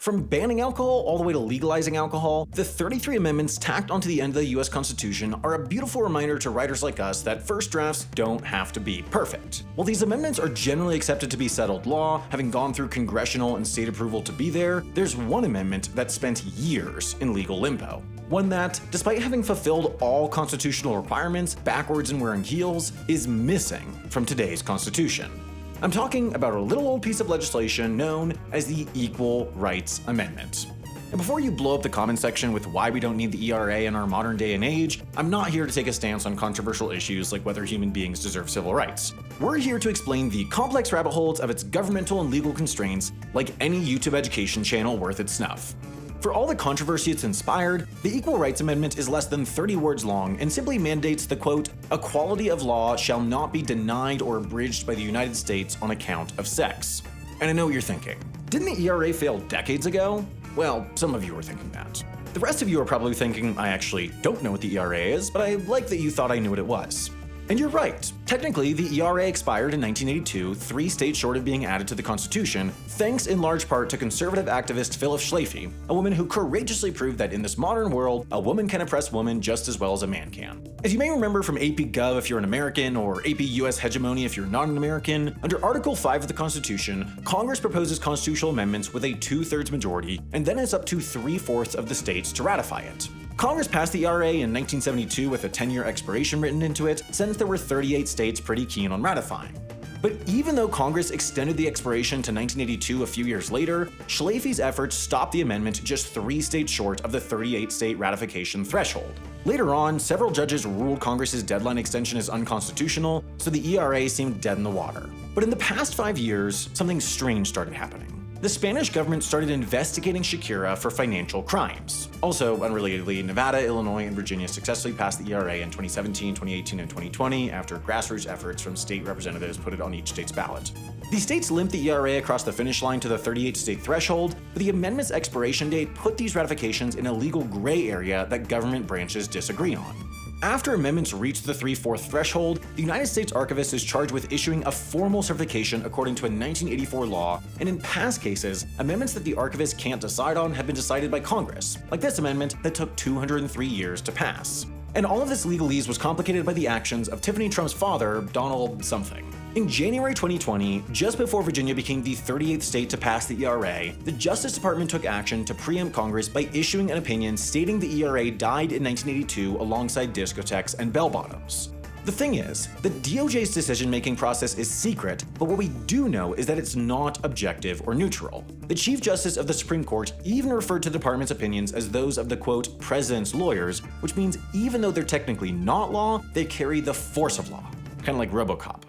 From banning alcohol all the way to legalizing alcohol, the 33 amendments tacked onto the end of the US Constitution are a beautiful reminder to writers like us that first drafts don't have to be perfect. While these amendments are generally accepted to be settled law, having gone through congressional and state approval to be there, there's one amendment that spent years in legal limbo. One that, despite having fulfilled all constitutional requirements backwards and wearing heels, is missing from today's Constitution. I'm talking about a little old piece of legislation known as the Equal Rights Amendment. And before you blow up the comment section with why we don't need the ERA in our modern day and age, I'm not here to take a stance on controversial issues like whether human beings deserve civil rights. We're here to explain the complex rabbit holes of its governmental and legal constraints like any YouTube education channel worth its snuff. For all the controversy it's inspired, the Equal Rights Amendment is less than 30 words long and simply mandates the quote, "equality of law shall not be denied or abridged by the United States on account of sex." And I know what you're thinking. Didn't the ERA fail decades ago? Well, some of you are thinking that. The rest of you are probably thinking, I actually don't know what the ERA is, but I like that you thought I knew what it was. And you're right. Technically, the ERA expired in 1982, 3 states short of being added to the Constitution, thanks in large part to conservative activist Phyllis Schlafly, a woman who courageously proved that in this modern world, a woman can oppress women just as well as a man can. As you may remember from AP Gov if you're an American, or AP US Hegemony if you're not an American, under Article 5 of the Constitution, Congress proposes constitutional amendments with a 2/3 majority, and then it's up to 3/4 of the states to ratify it. Congress passed the ERA in 1972 with a 10-year expiration written into it, since there were 38 states pretty keen on ratifying. But even though Congress extended the expiration to 1982 a few years later, Schlafly's efforts stopped the amendment just 3 states short of the 38-state ratification threshold. Later on, several judges ruled Congress's deadline extension as unconstitutional, so the ERA seemed dead in the water. But in the past 5 years, something strange started happening. The Spanish government started investigating Shakira for financial crimes. Also, unrelatedly, Nevada, Illinois, and Virginia successfully passed the ERA in 2017, 2018, and 2020 after grassroots efforts from state representatives put it on each state's ballot. These states limped the ERA across the finish line to the 38-state threshold, but the amendment's expiration date put these ratifications in a legal gray area that government branches disagree on. After amendments reach the 3/4 threshold, the United States Archivist is charged with issuing a formal certification according to a 1984 law, and in past cases, amendments that the Archivist can't decide on have been decided by Congress, like this amendment that took 203 years to pass. And all of this legalese was complicated by the actions of Tiffany Trump's father, Donald something. In January 2020, just before Virginia became the 38th state to pass the ERA, the Justice Department took action to preempt Congress by issuing an opinion stating the ERA died in 1982 alongside discotheques and bell-bottoms. The thing is, the DOJ's decision-making process is secret, but what we do know is that it's not objective or neutral. The Chief Justice of the Supreme Court even referred to the department's opinions as those of the quote, "president's lawyers," which means even though they're technically not law, they carry the force of law. Kinda like RoboCop.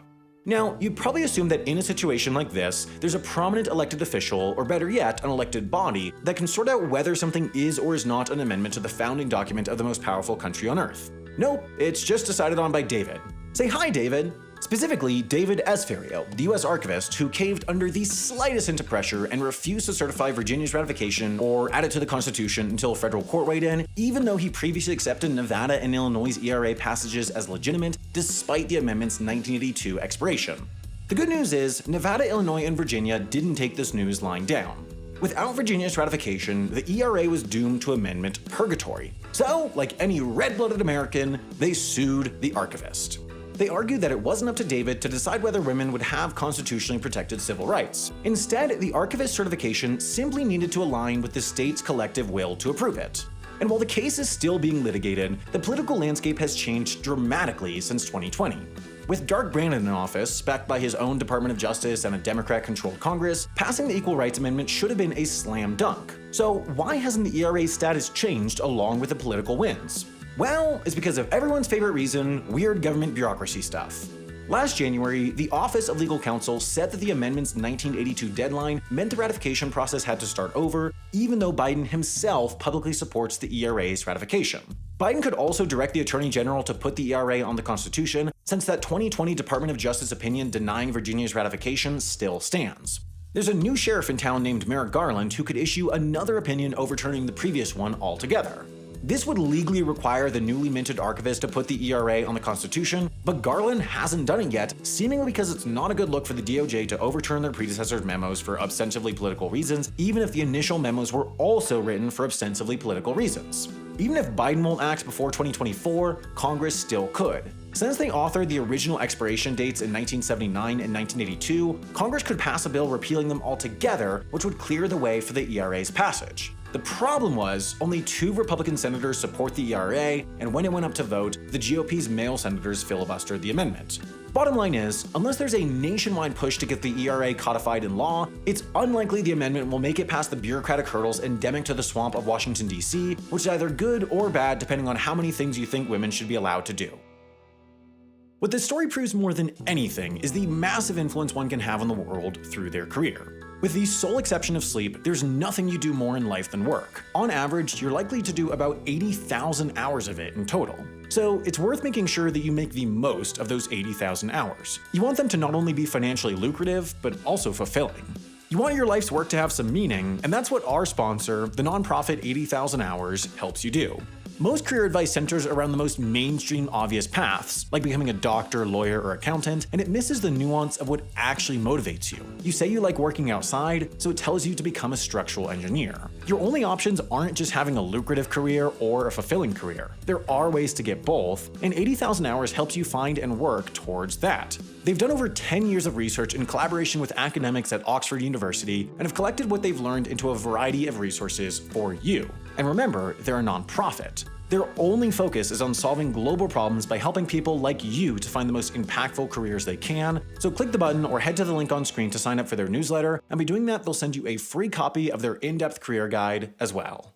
Now, you'd probably assume that in a situation like this, there's a prominent elected official, or better yet, an elected body, that can sort out whether something is or is not an amendment to the founding document of the most powerful country on earth. Nope, it's just decided on by David. Say hi, David! Specifically, David Esferio, the US Archivist, who caved under the slightest hint of pressure and refused to certify Virginia's ratification or add it to the Constitution until a federal court weighed in, even though he previously accepted Nevada and Illinois' ERA passages as legitimate despite the amendment's 1982 expiration. The good news is, Nevada, Illinois, and Virginia didn't take this news lying down. Without Virginia's ratification, the ERA was doomed to amendment purgatory. So, like any red-blooded American, they sued the Archivist. They argued that it wasn't up to David to decide whether women would have constitutionally protected civil rights. Instead, the Archivist certification simply needed to align with the state's collective will to approve it. And while the case is still being litigated, the political landscape has changed dramatically since 2020. With Dark Brandon in office, backed by his own Department of Justice and a Democrat-controlled Congress, passing the Equal Rights Amendment should have been a slam dunk. So why hasn't the ERA's status changed along with the political wins? Well, it's because of everyone's favorite reason, weird government bureaucracy stuff. Last January, the Office of Legal Counsel said that the amendment's 1982 deadline meant the ratification process had to start over, even though Biden himself publicly supports the ERA's ratification. Biden could also direct the Attorney General to put the ERA on the Constitution, since that 2020 Department of Justice opinion denying Virginia's ratification still stands. There's a new sheriff in town named Merrick Garland who could issue another opinion overturning the previous one altogether. This would legally require the newly minted archivist to put the ERA on the Constitution, but Garland hasn't done it yet, seemingly because it's not a good look for the DOJ to overturn their predecessors' memos for ostensibly political reasons, even if the initial memos were also written for ostensibly political reasons. Even if Biden won't act before 2024, Congress still could. Since they authored the original expiration dates in 1979 and 1982, Congress could pass a bill repealing them altogether, which would clear the way for the ERA's passage. The problem was, only 2 Republican senators support the ERA, and when it went up to vote, the GOP's male senators filibustered the amendment. Bottom line is, unless there's a nationwide push to get the ERA codified in law, it's unlikely the amendment will make it past the bureaucratic hurdles endemic to the swamp of Washington, D.C., which is either good or bad depending on how many things you think women should be allowed to do. What this story proves more than anything is the massive influence one can have on the world through their career. With the sole exception of sleep, there's nothing you do more in life than work. On average, you're likely to do about 80,000 hours of it in total. So it's worth making sure that you make the most of those 80,000 hours. You want them to not only be financially lucrative, but also fulfilling. You want your life's work to have some meaning, and that's what our sponsor, the nonprofit 80,000 Hours, helps you do. Most career advice centers around the most mainstream obvious paths, like becoming a doctor, lawyer, or accountant, and it misses the nuance of what actually motivates you. You say you like working outside, so it tells you to become a structural engineer. Your only options aren't just having a lucrative career or a fulfilling career. There are ways to get both, and 80,000 Hours helps you find and work towards that. They've done over 10 years of research in collaboration with academics at Oxford University and have collected what they've learned into a variety of resources for you. And remember, they're a nonprofit. Their only focus is on solving global problems by helping people like you to find the most impactful careers they can, so click the button or head to the link on screen to sign up for their newsletter, and by doing that they'll send you a free copy of their in-depth career guide as well.